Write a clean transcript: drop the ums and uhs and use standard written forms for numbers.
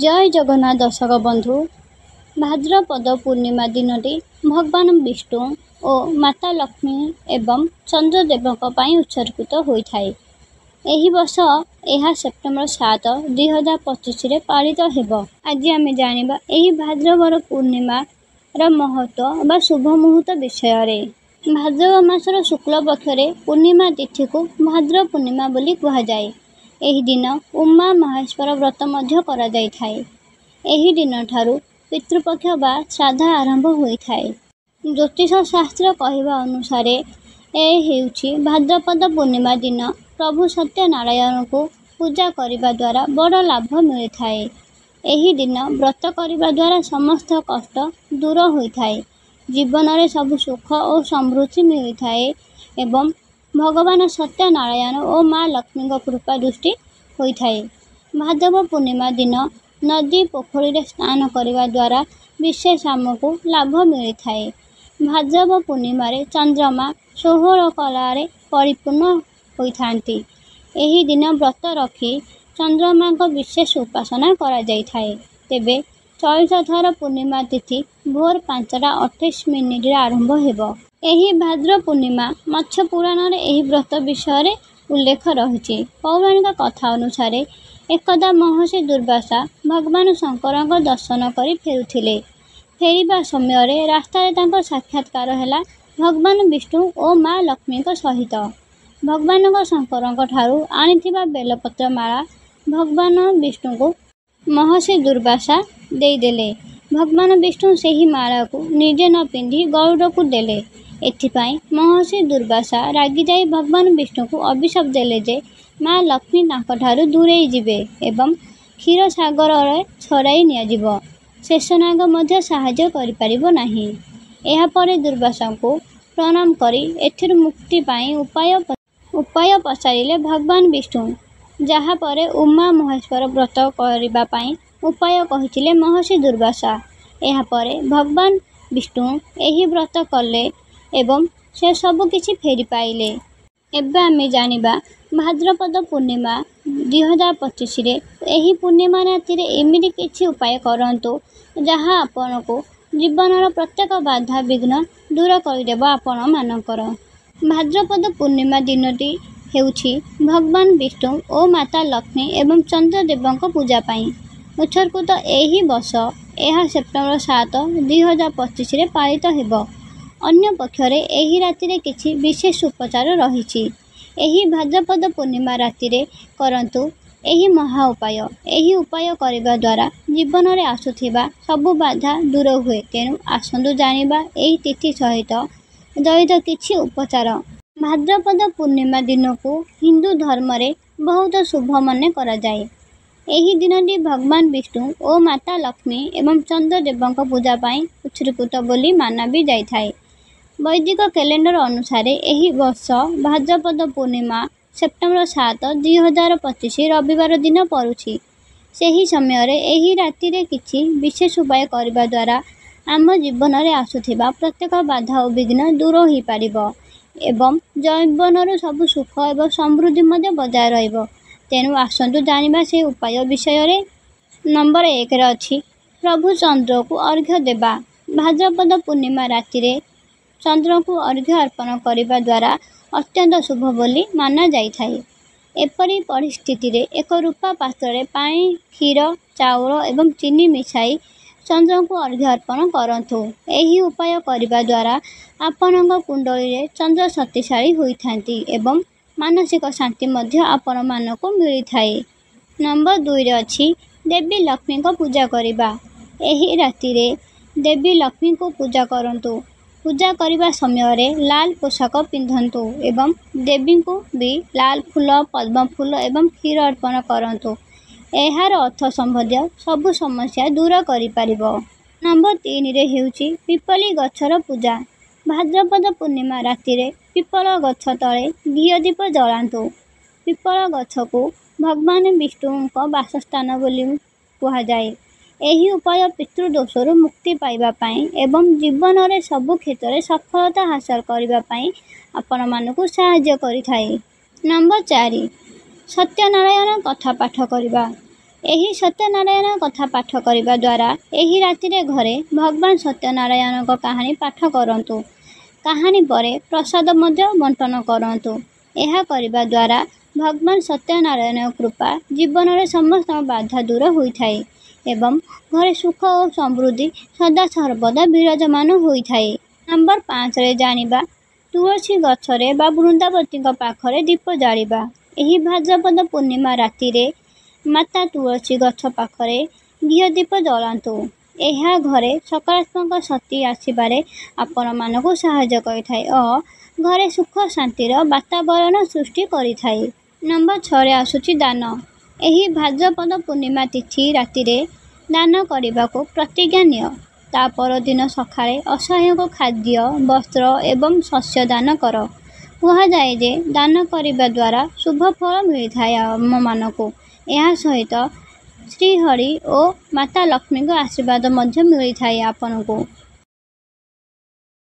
जय जगन्नाथ दर्शक बंधु। भाद्रपद पूर्णिमा दिनटी भगवान विष्णु और माता लक्ष्मी एवं चंद्रदेवों उत्सर्गित होता है। यही वर्ष यह सेप्टेम्बर 7, 2025 पालित हेब। आज आम जानिबा एही भाद्रवर पूर्णिमार महत्व बा शुभ मुहूर्त विषय। भाद्रव मासर शुक्ल पक्षरे पूर्णिमा तिथि को भाद्र पूर्णिमा बोली कहुए। एही दिन उमा महेश्वर व्रत मध्य करा जाय थाए। एही दिन ठारू पितृपक्ष बा श्राद्ध आरंभ होता है। ज्योतिष शास्त्र कहवा अनुसार हेउछि भाद्रपद पूर्णिमा दिन प्रभु सत्यनारायण को पूजा करने द्वारा बड़ लाभ मिलता है। एही दिन व्रत करने द्वारा समस्त कष्ट दूर होता है। जीवन में सब सुख और समृद्धि मिलता है एवं भगवान सत्यनारायण और माँ लक्ष्मी कृपा दृष्टि होता है। भाद्रव पूर्णिमा दिन नदी पोखरी स्नान करने द्वारा विशेष आमको लाभ मिलता है। भाद्रव पूर्णिमा चंद्रमा 16 कलारे परिपूर्ण होती। एही दिन व्रत रखी चंद्रमा को विशेष उपासना करा जाय थाए। तेबे चैत्र थर पूर्णिमा तिथि भोर 5:28 आरंभ हेब। एही भाद्र पूर्णिमा मत्स्य पुराण रे एही व्रत विषय उल्लेख रही। पौराणिक कथा अनुसार एकदा महर्षि दुर्वासा भगवान शंकर दर्शन कर फेरुथिले। फेरिबा समय रास्तार साक्षात्कार है भगवान विष्णु और माँ लक्ष्मी सहित। भगवान शंकर ठारू आनिथिबा बेलपत्र माला भगवान विष्णु को महर्षि दुर्वासा देदेले। भगवान विष्णु सेही माला को निजे न पिंधि गरुड़ को देले। एथिपाई महर्षि दुर्वासा रागी जाई भगवान विष्णु को अभिशाप देले जे माँ लक्ष्मी तांकठारू दूरेई जिबे एवं क्षीर सागर छड़ाई नियाजिबो। शेषनाग मध्य साहाय्य करि परिबो नाही। एहा परे दुर्वासा को प्रणाम करी एथिर मुक्ति पाई उपाय पचारिले भगवान विष्णु। जहा परे उमा महेश्वर व्रत करिबा पाई उपाय कहिथिले महर्षि दुर्वासा। एहा परे भगवान विष्णु एही व्रत कले एवं से सब किछि फेरी पाइले। एबे आमे जानिबा भाद्रपद पूर्णिमा 2025 रे एही पूर्णिमा राति रे एमिति किछि उपाय करंतु जहा आपनको जीवनर प्रत्येक बाधा विघ्न दूर करदेब। आपण मानकर भाद्रपद पूर्णिमा दिनटी हेउछि भगवान विष्णु और माता लक्ष्मी एवं चंद्रदेवों पूजा पाई उत्सर्गित। एही वर्ष यह सेप्टेम्बर 7, 2025 रे पालित हेब। अन्य पक्षरे एही राति रे किछि विशेष उपचार रहिछि। एही भाद्रपद पूर्णिमा राति रे करंतु एही महा उपाय। एही उपाय करबा द्वारा जीवन रे आसुथिबा सबु बाधा दूर हुए। तेनु आसंतु जानिबा एही तिथि सहित जड़ित किछि उपचार। भाद्रपद पूर्णिमा दिन को हिंदू धर्म रे बहुत शुभ मने करा जाए। एही दिनटी भगवान विष्णु और माता लक्ष्मी एवं चंद्रदेवों पूजा पाई उत्सर्गित बोली माना भी जाय थाए। वैदिक कैलेंडर अनुसार एही वर्ष भाद्रपद पूर्णिमा सेप्टेम्बर 7, 2025 रविवार दिन पड़ुछि। सेही समय एही राति रे किछि विशेष उपाय करबा द्वारा आम जीवन रे आसुथिबा प्रत्येक बाधा और विघ्न दूर हो पारिबो एवं जीवनर सब सुख एवं समृद्धि मध्य बजाय रहिबो। तेनु आसंतु जानिबा से उपाय विषय। नंबर 1 रे अछि प्रभु चंद्र को अर्घ्य देबा। भाद्रपद पूर्णिमा राति रे चंद्र को अर्घ्य अर्पण करने द्वारा अत्यंत शुभ बोली माना जाय थाए। एपरी परिस्थिति रे एक रूपा पात्र रे पानी, क्षीर, चाउल एवं चीनी मिसाई चंद्र को अर्घ्य अर्पण करंतु। एही उपाय करने द्वारा आपणक कुंडली रे चंद्र शक्तिशाली होइथांती एवं मानसिक शांति मध्य आपण मानक मिली थाए। नंबर 2 रे अछि देवी लक्ष्मी को पूजा करिबा। एही राति रे देवी लक्ष्मी को पूजा करंतु। पूजा करने समय लाल पोशाक पिंधंतु एवं देवी को भी लाल फूल, पद्म फूल एवं क्षीर अर्पण करंतु। एहार अर्थ संबंधी सबु समस्या दूर करि परिबो। नंबर 3 रे हेउछि पिपली गछर पूजा। भाद्रपद पूर्णिमा राति रे पिपल गछ तले घिओ दीप जलांतु। पिपल गछ को भगवान विष्णु को वासस्थान बोली कहा जाए। एही उपाय पितृदोषरु मुक्ति पाइबा पाई एवं जीवन रे सबु क्षेत्र रे सफलता हासिल करिबा पाई आपण मानकु सहाय्य करिथाए। नंबर 4 सत्यनारायण कथा पाठ करिबा। ଏହି ସତ୍ୟନାରାୟଣ କଥା ପାଠ କରିବା ଦ୍ୱାରା ଏହି ରାତିରେ ଘରେ ଭଗବାନ ସତ୍ୟନାରାୟଣଙ୍କ କାହାଣୀ ପାଠ କରନ୍ତୁ। କାହାଣୀ ପରେ ପ୍ରସାଦ ମଧ୍ୟ ବଣ୍ଟନ କରନ୍ତୁ। ଏହା କରିବା ଦ୍ୱାରା ଭଗବାନ ସତ୍ୟନାରାୟଣଙ୍କ କୃପା ଜୀବନରେ ସମସ୍ତ ବାଧା ଦୂର ହୋଇଥାଏ ଏବଂ ଘରେ ସୁଖ ଓ ସମୃଦ୍ଧି ସଦା ସର୍ବଦା ବିରାଜମାନ ହୋଇଥାଏ। ନମ୍ବର 5ରେ ଜାଣିବା ତୁଳସୀ ଗଛରେ ବା ବୃନ୍ଦାବତୀଙ୍କ ପାଖରେ ଦୀପ ଜାଳିବା। ଏହି ଭାଦ୍ରପଦ ପୂର୍ଣ୍ଣିମା ରାତିରେ ମାତା ତୁଳସୀ ଗଛ ପାଖରେ ଘିଅ ଦୀପ ଜଳାନ୍ତୁ। ଏହା ଘରେ ସକାରାତ୍ମକ ଶକ୍ତି ଆସିବାରେ ଆପଣମାନଙ୍କୁ ସାହାଯ୍ୟ କରିଥାଏ ଓ ଘରେ ସୁଖ ଶାନ୍ତିର ବାତାବରଣ ସୃଷ୍ଟି କରିଥାଏ। ନମ୍ବର 6ରେ ଆସୁଛି ଦାନ। ଏହି ଭାଦ୍ରପଦ ପୂର୍ଣ୍ଣିମା ତିଥି ରାତିରେ ଦାନ କରିବାକୁ ପ୍ରତିଜ୍ଞା ନିଅ। ତା ପରଦିନ ସକାଳେ ଅସହାୟଙ୍କୁ ଖାଦ୍ୟ, ବସ୍ତ୍ର ଏବଂ ଶସ୍ୟ ଦାନ କର। କୁହାଯାଏ ଯେ ଦାନ କରିବା ଦ୍ୱାରା ଶୁଭ ଫଳ ମିଳିଥାଏ ଆମମାନଙ୍କୁ। ଏହା ସହିତ ଶ୍ରୀହରି ଓ ମାତା ଲକ୍ଷ୍ମୀଙ୍କ ଆଶୀର୍ବାଦ ମଧ୍ୟ ମିଳିଥାଏ ଆପଣଙ୍କୁ।